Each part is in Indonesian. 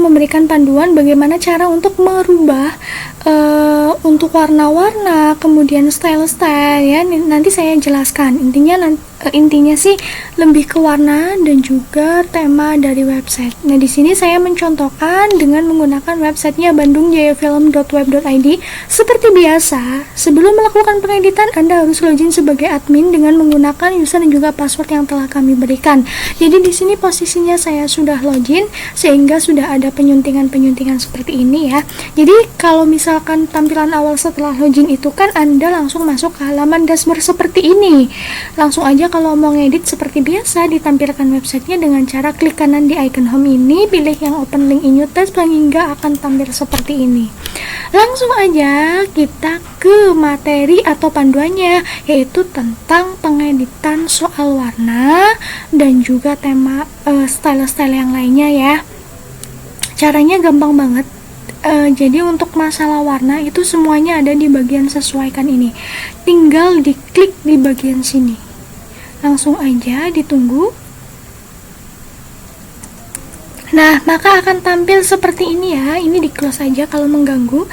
memberikan panduan bagaimana cara untuk merubah untuk warna-warna, kemudian style-style ya. Nanti saya jelaskan. Intinya sih lebih ke warna dan juga tema dari website. Nah, di sini saya mencontohkan dengan menggunakan websitenya bandungjayafilm.web.id. Seperti biasa, sebelum melakukan pengeditan Anda harus login sebagai admin dengan menggunakan user dan juga password yang telah kami berikan. Jadi di sini posisinya saya sudah login sehingga sudah ada penyuntingan seperti ini ya. Jadi kalau misalkan tampilan awal setelah login itu kan Anda langsung masuk ke halaman dashboard seperti ini. Langsung aja kalau mau ngedit seperti biasa, ditampilkan websitenya dengan cara klik kanan di icon home ini, pilih yang open link in new tab hingga akan tampil seperti ini. Langsung aja kita ke materi atau panduannya, yaitu tentang pengeditan soal warna dan juga tema style-style yang lainnya ya. Caranya gampang banget. Jadi untuk masalah warna itu semuanya ada di bagian sesuaikan ini. Tinggal diklik di bagian sini. Langsung aja ditunggu. Nah, maka akan tampil seperti ini ya. Ini di close aja kalau mengganggu.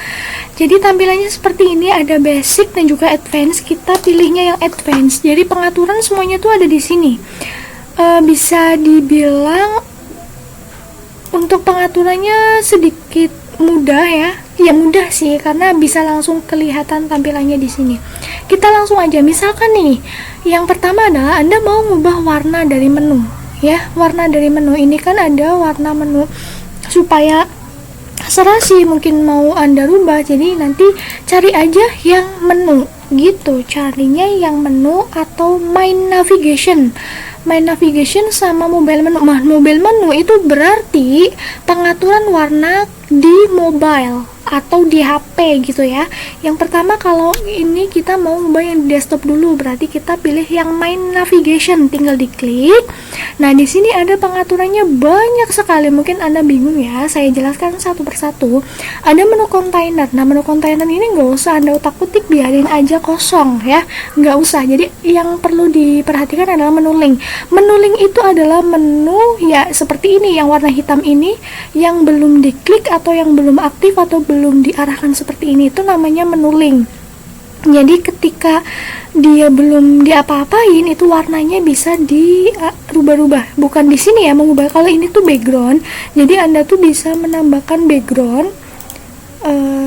Jadi tampilannya seperti ini, ada basic dan juga advance. Kita pilihnya yang advance. Jadi pengaturan semuanya tuh ada di sini. Bisa dibilang untuk pengaturannya sedikit mudah ya. Ya mudah sih karena bisa langsung kelihatan tampilannya di sini. Kita langsung aja, misalkan nih, yang pertama adalah Anda mau ngubah warna dari menu ya. Warna dari menu ini kan ada warna menu supaya serasi, mungkin mau Anda rubah, jadi nanti cari aja yang menu gitu. Carinya yang menu atau main navigation sama mobile menu. Mobile menu itu berarti pengaturan warna di mobile atau di HP gitu ya. Yang pertama kalau ini kita mau ubah yang di desktop dulu, berarti kita pilih yang main navigation, tinggal diklik. Nah, di sini ada pengaturannya banyak sekali. Mungkin Anda bingung ya, saya jelaskan satu persatu. Ada menu kontainer. Nah, menu kontainer ini nggak usah Anda utak-utik, biarin aja kosong ya, nggak usah. Jadi yang perlu diperhatikan adalah menu link. Menu link itu adalah menu ya seperti ini, yang warna hitam ini, yang belum diklik atau yang belum aktif atau belum diarahkan seperti ini, itu namanya menu link. Jadi ketika dia belum diapa-apain, itu warnanya bisa dirubah-rubah. Bukan di sini ya mengubah. Kalau ini tuh background, jadi Anda tuh bisa menambahkan background.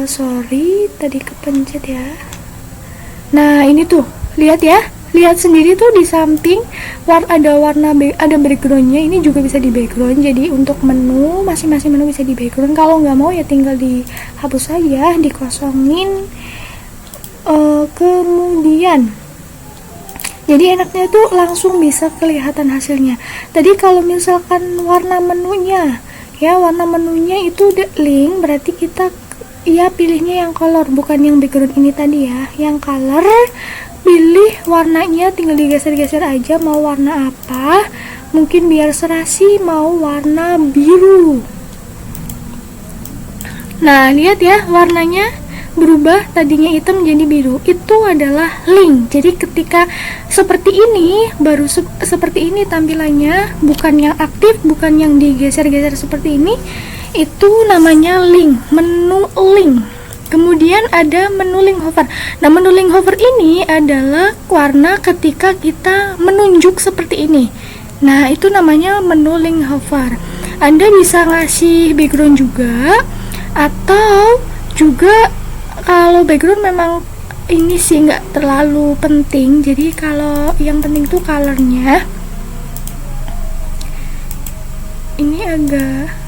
Sorry, tadi kepencet ya. Nah, ini tuh, lihat ya. Lihat sendiri tuh di samping ada backgroundnya. Ini juga bisa di background. Jadi untuk menu, masing-masing menu bisa di background. Kalau nggak mau ya tinggal dihapus saja, dikosongin. Kemudian jadi enaknya tuh langsung bisa kelihatan hasilnya. Tadi kalau misalkan warna menunya itu link, berarti kita ya pilihnya yang color, bukan yang background ini tadi ya. Yang color, pilih warnanya, tinggal digeser-geser aja mau warna apa. Mungkin biar serasi mau warna biru. Nah, lihat ya warnanya berubah, tadinya hitam jadi biru. Itu adalah link. Jadi ketika seperti ini, baru seperti ini tampilannya, bukan yang aktif, bukan yang digeser-geser seperti ini. Itu namanya link, menu link. Kemudian ada menu link hover. Nah, menu link hover ini adalah warna ketika kita menunjuk seperti ini. Nah, itu namanya menu link hover. Anda bisa ngasih background juga, atau juga kalau background memang ini sih nggak terlalu penting. Jadi kalau yang penting tuh colornya. Ini agak.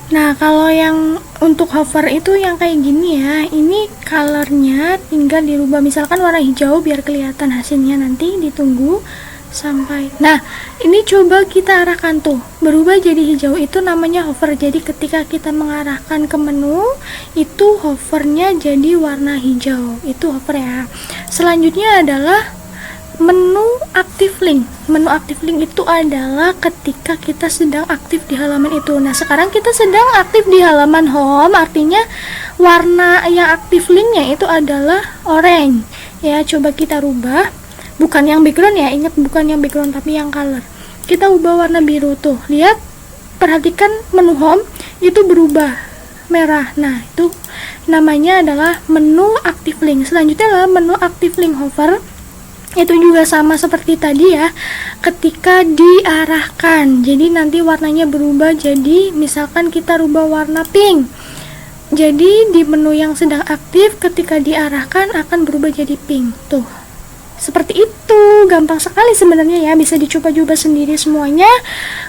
Nah, kalau yang untuk hover itu yang kayak gini ya, ini colornya tinggal dirubah, misalkan warna hijau biar kelihatan hasilnya, nanti ditunggu sampai. Nah, ini coba kita arahkan tuh, berubah jadi hijau, itu namanya hover. Jadi ketika kita mengarahkan ke menu, itu hovernya jadi warna hijau, itu hover ya. Selanjutnya adalah menu aktif link. Menu aktif link itu adalah ketika kita sedang aktif di halaman itu. Nah, sekarang kita sedang aktif di halaman home, artinya warna yang aktif linknya itu adalah orange ya. Coba kita rubah, bukan yang background ya, ingat bukan yang background tapi yang color. Kita ubah warna biru tuh, lihat perhatikan menu home itu berubah merah. Nah, itu namanya adalah menu active link. Selanjutnya adalah menu active link hover. Itu juga sama seperti tadi ya, ketika diarahkan. Jadi nanti warnanya berubah, jadi misalkan kita rubah warna pink. Jadi di menu yang sedang aktif ketika diarahkan akan berubah jadi pink. Tuh. Seperti itu, gampang sekali sebenarnya ya, bisa dicoba-coba sendiri semuanya.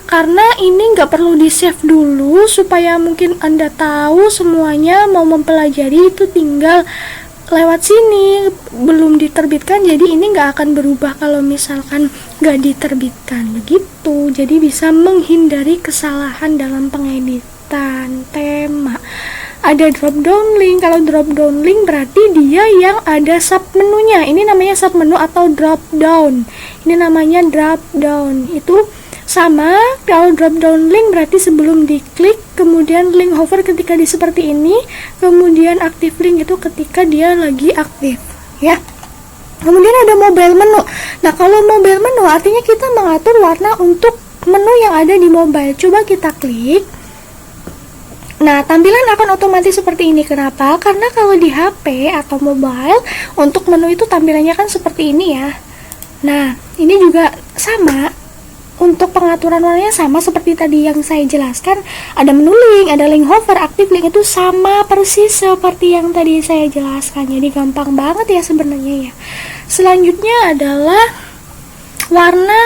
Karena ini nggak perlu di-save dulu, supaya mungkin Anda tahu semuanya, mau mempelajari itu tinggal lewat sini, belum diterbitkan, jadi ini nggak akan berubah kalau misalkan nggak diterbitkan begitu. Jadi bisa menghindari kesalahan dalam pengeditan tema. Ada drop down link. Kalau drop down link berarti dia yang ada sub menunya. Ini namanya sub menu atau drop down. Ini namanya drop down. Itu sama, kalau drop down link berarti sebelum diklik, kemudian link hover ketika di seperti ini, kemudian active link itu ketika dia lagi aktif ya. Kemudian ada mobile menu. Nah, kalau mobile menu artinya kita mengatur warna untuk menu yang ada di mobile. Coba kita klik. Nah, tampilan akan otomatis seperti ini. Kenapa? Karena kalau di HP atau mobile, untuk menu itu tampilannya kan seperti ini ya. Nah, ini juga sama. Untuk pengaturan warnanya sama seperti tadi yang saya jelaskan. Ada menu link, ada link hover, active link, itu sama persis seperti yang tadi saya jelaskan. Jadi gampang banget ya sebenarnya ya. Selanjutnya adalah warna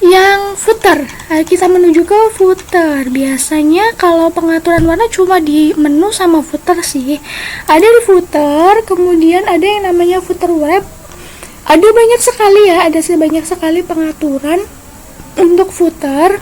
yang footer. Kita menuju ke footer. Biasanya kalau pengaturan warna cuma di menu sama footer sih. Ada di footer, kemudian ada yang namanya footer wrap. Ada banyak sekali ya, ada sebanyak sekali pengaturan untuk footer.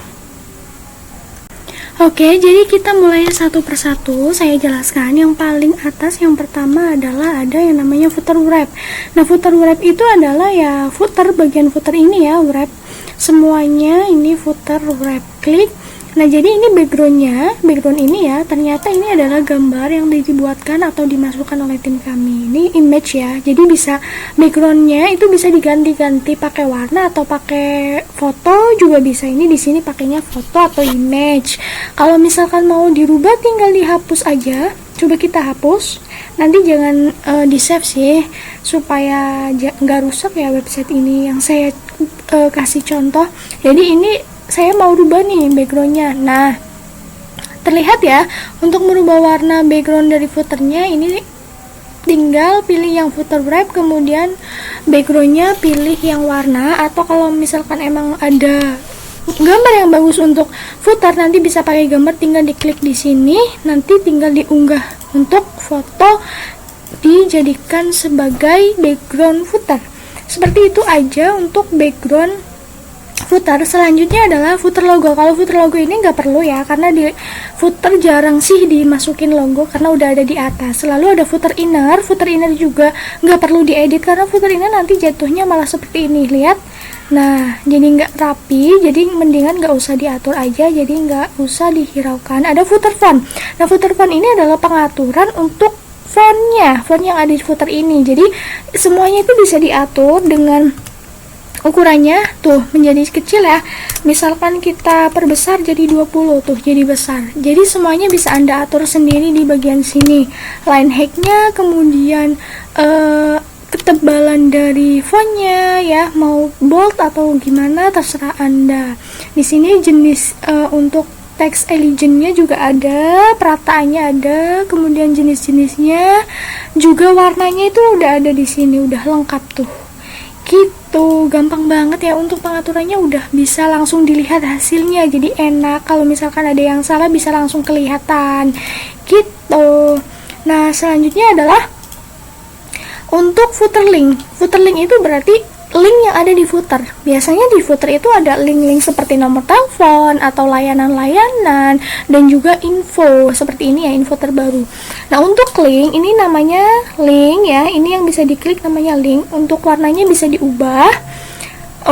Oke, jadi kita mulai satu persatu. Saya jelaskan. Yang paling atas, yang pertama adalah ada yang namanya footer wrap. Nah, footer wrap itu adalah ya footer, bagian footer ini ya, wrap. Semuanya ini footer wrap. Klik. Nah, jadi ini background ini ya, ternyata ini adalah gambar yang dibuatkan atau dimasukkan oleh tim kami. Ini image ya, jadi bisa backgroundnya itu bisa diganti-ganti pakai warna atau pakai foto juga bisa. Ini di sini pakainya foto atau image. Kalau misalkan mau dirubah tinggal dihapus aja. Coba kita hapus. Nanti jangan di save sih, supaya nggak rusak ya website ini yang saya kasih contoh. Jadi ini saya mau rubah nih backgroundnya. Nah, terlihat ya, untuk merubah warna background dari footernya ini tinggal pilih yang footer wrap, kemudian backgroundnya pilih yang warna. Atau kalau misalkan emang ada gambar yang bagus untuk footer, nanti bisa pakai gambar, tinggal diklik di sini, nanti tinggal diunggah untuk foto, dijadikan sebagai background footer. Seperti itu aja untuk background footer. Selanjutnya adalah footer logo. Kalau footer logo ini nggak perlu ya, karena di footer jarang sih dimasukin logo karena udah ada di atas. Selalu ada footer inner. Footer inner juga nggak perlu diedit karena footer inner nanti jatuhnya malah seperti ini, lihat. Nah, jadi nggak rapi, jadi mendingan nggak usah diatur aja, jadi nggak usah dihiraukan. Ada footer font. Nah, footer font ini adalah pengaturan untuk font yang ada di footer ini. Jadi semuanya itu bisa diatur dengan ukurannya tuh menjadi kecil ya. Misalkan kita perbesar jadi 20 tuh jadi besar. Jadi semuanya bisa Anda atur sendiri di bagian sini. Line height-nya, kemudian ketebalan dari fontnya ya, mau bold atau gimana terserah Anda. Di sini jenis untuk teks elegannya juga ada, perataannya ada, kemudian jenis-jenisnya juga, warnanya itu udah ada di sini, udah lengkap tuh. Gitu, gampang banget ya untuk pengaturannya, udah bisa langsung dilihat hasilnya, jadi enak. Kalau misalkan ada yang salah bisa langsung kelihatan gitu. Nah, selanjutnya adalah untuk footer link. Footer link itu berarti link yang ada di footer. Biasanya di footer itu ada link-link seperti nomor telepon atau layanan-layanan dan juga info seperti ini ya, info terbaru. Nah, untuk link ini namanya link ya, ini yang bisa diklik namanya link. Untuk warnanya bisa diubah,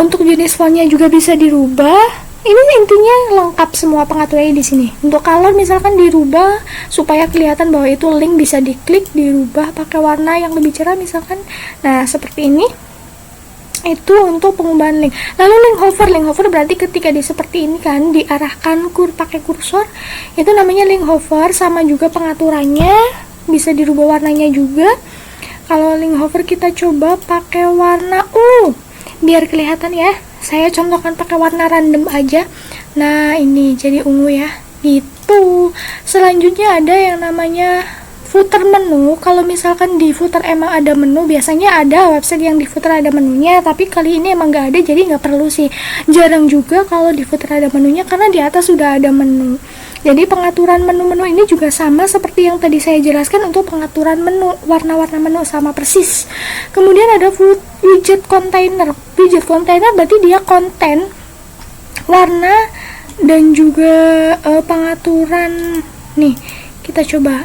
untuk jenis fontnya juga bisa dirubah. Ini intinya lengkap semua pengaturannya di sini. Untuk color misalkan dirubah supaya kelihatan bahwa itu link, bisa diklik dirubah pakai warna yang lebih cerah misalkan. Nah, seperti ini. Itu untuk pengubahan link. Lalu link hover berarti ketika di seperti ini kan diarahkan pakai kursor, itu namanya link hover. Sama juga pengaturannya, bisa dirubah warnanya juga. Kalau link hover kita coba pakai warna ungu biar kelihatan ya. Saya contohkan pakai warna random aja. Nah, ini jadi ungu ya. Gitu. Selanjutnya ada yang namanya footer menu. Kalau misalkan di footer emang ada menu, biasanya ada website yang di footer ada menunya, tapi kali ini emang nggak ada, jadi nggak perlu sih. Jarang juga kalau di footer ada menunya karena di atas sudah ada menu. Jadi pengaturan menu-menu ini juga sama seperti yang tadi saya jelaskan untuk pengaturan menu, warna-warna menu sama persis. Kemudian ada widget container. Widget container berarti dia konten, warna, dan juga pengaturan. Nih, kita coba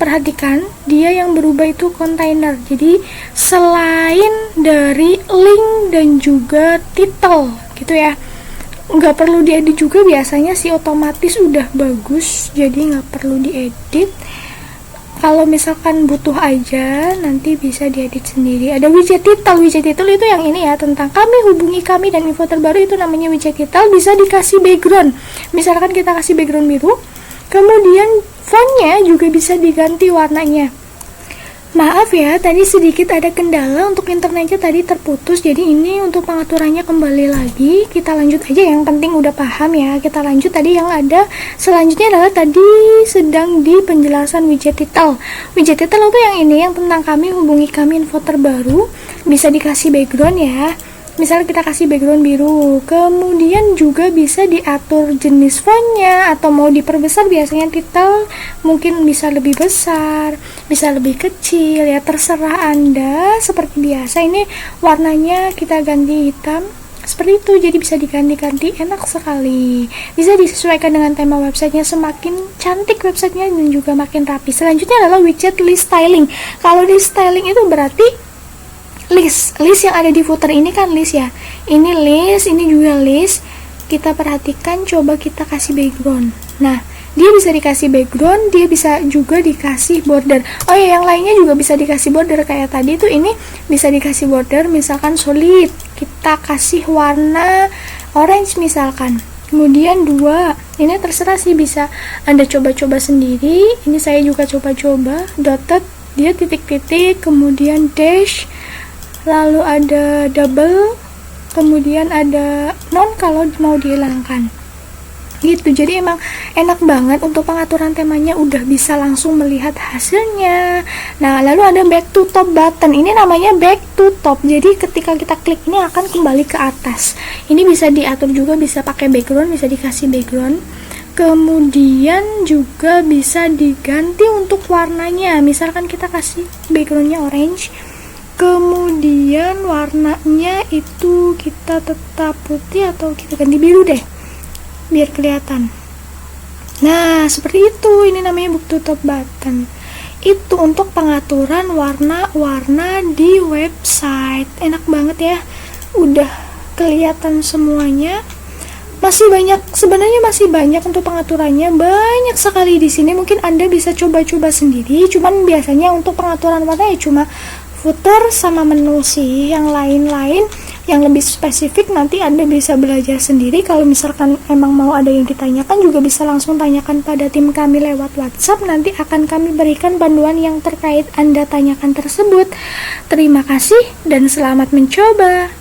perhatikan, dia yang berubah itu kontainer. Jadi selain dari link dan juga title gitu ya, nggak perlu diedit juga, biasanya sih otomatis udah bagus, jadi nggak perlu diedit. Kalau misalkan butuh aja nanti bisa diedit sendiri. Ada widget title itu yang ini ya, tentang kami, hubungi kami, dan info terbaru, itu namanya widget title. Bisa dikasih background, misalkan kita kasih background biru, kemudian fontnya juga bisa diganti warnanya. Maaf ya, tadi sedikit ada kendala, untuk internetnya tadi terputus, jadi ini untuk pengaturannya kembali lagi. Kita lanjut aja, yang penting udah paham ya. Kita lanjut tadi yang ada selanjutnya adalah tadi sedang di penjelasan widget title. Widget title itu yang ini, yang tentang kami, hubungi kami, info terbaru. Bisa dikasih background ya. Misalnya kita kasih background biru, kemudian juga bisa diatur jenis fontnya, atau mau diperbesar, biasanya title mungkin bisa lebih besar, bisa lebih kecil ya, terserah Anda. Seperti biasa, ini warnanya kita ganti hitam seperti itu, jadi bisa diganti-ganti, enak sekali. Bisa disesuaikan dengan tema websitenya, semakin cantik websitenya dan juga makin rapi. Selanjutnya adalah widget list styling. Kalau di styling itu berarti list yang ada di footer ini kan list ya, ini list, ini juga list. Kita perhatikan, coba kita kasih background. Nah, dia bisa dikasih background, dia bisa juga dikasih border. Oh ya, yang lainnya juga bisa dikasih border, kayak tadi tuh ini bisa dikasih border, misalkan solid, kita kasih warna orange misalkan. Kemudian 2, ini terserah sih, bisa Anda coba-coba sendiri. Ini saya juga coba-coba. Dotted, dia titik-titik, kemudian dash, lalu ada double, kemudian ada non kalau mau dihilangkan gitu. Jadi emang enak banget untuk pengaturan temanya, udah bisa langsung melihat hasilnya. Nah, lalu ada back to top button, ini namanya back to top, jadi ketika kita klik ini akan kembali ke atas. Ini bisa diatur juga, bisa pakai background, bisa dikasih background. Kemudian juga bisa diganti untuk warnanya, misalkan kita kasih backgroundnya orange, kemudian warnanya itu kita tetap putih atau kita ganti biru deh biar kelihatan. Nah, seperti itu, ini namanya book to top button. Itu untuk pengaturan warna-warna di website. Enak banget ya, udah kelihatan semuanya. Sebenarnya masih banyak untuk pengaturannya, banyak sekali di sini. Mungkin Anda bisa coba-coba sendiri, cuman biasanya untuk pengaturan warna ya cuma footer sama menu sih. Yang lain-lain yang lebih spesifik nanti Anda bisa belajar sendiri. Kalau misalkan emang mau ada yang ditanyakan, juga bisa langsung tanyakan pada tim kami lewat WhatsApp. Nanti akan kami berikan panduan yang terkait Anda tanyakan tersebut. Terima kasih dan selamat mencoba.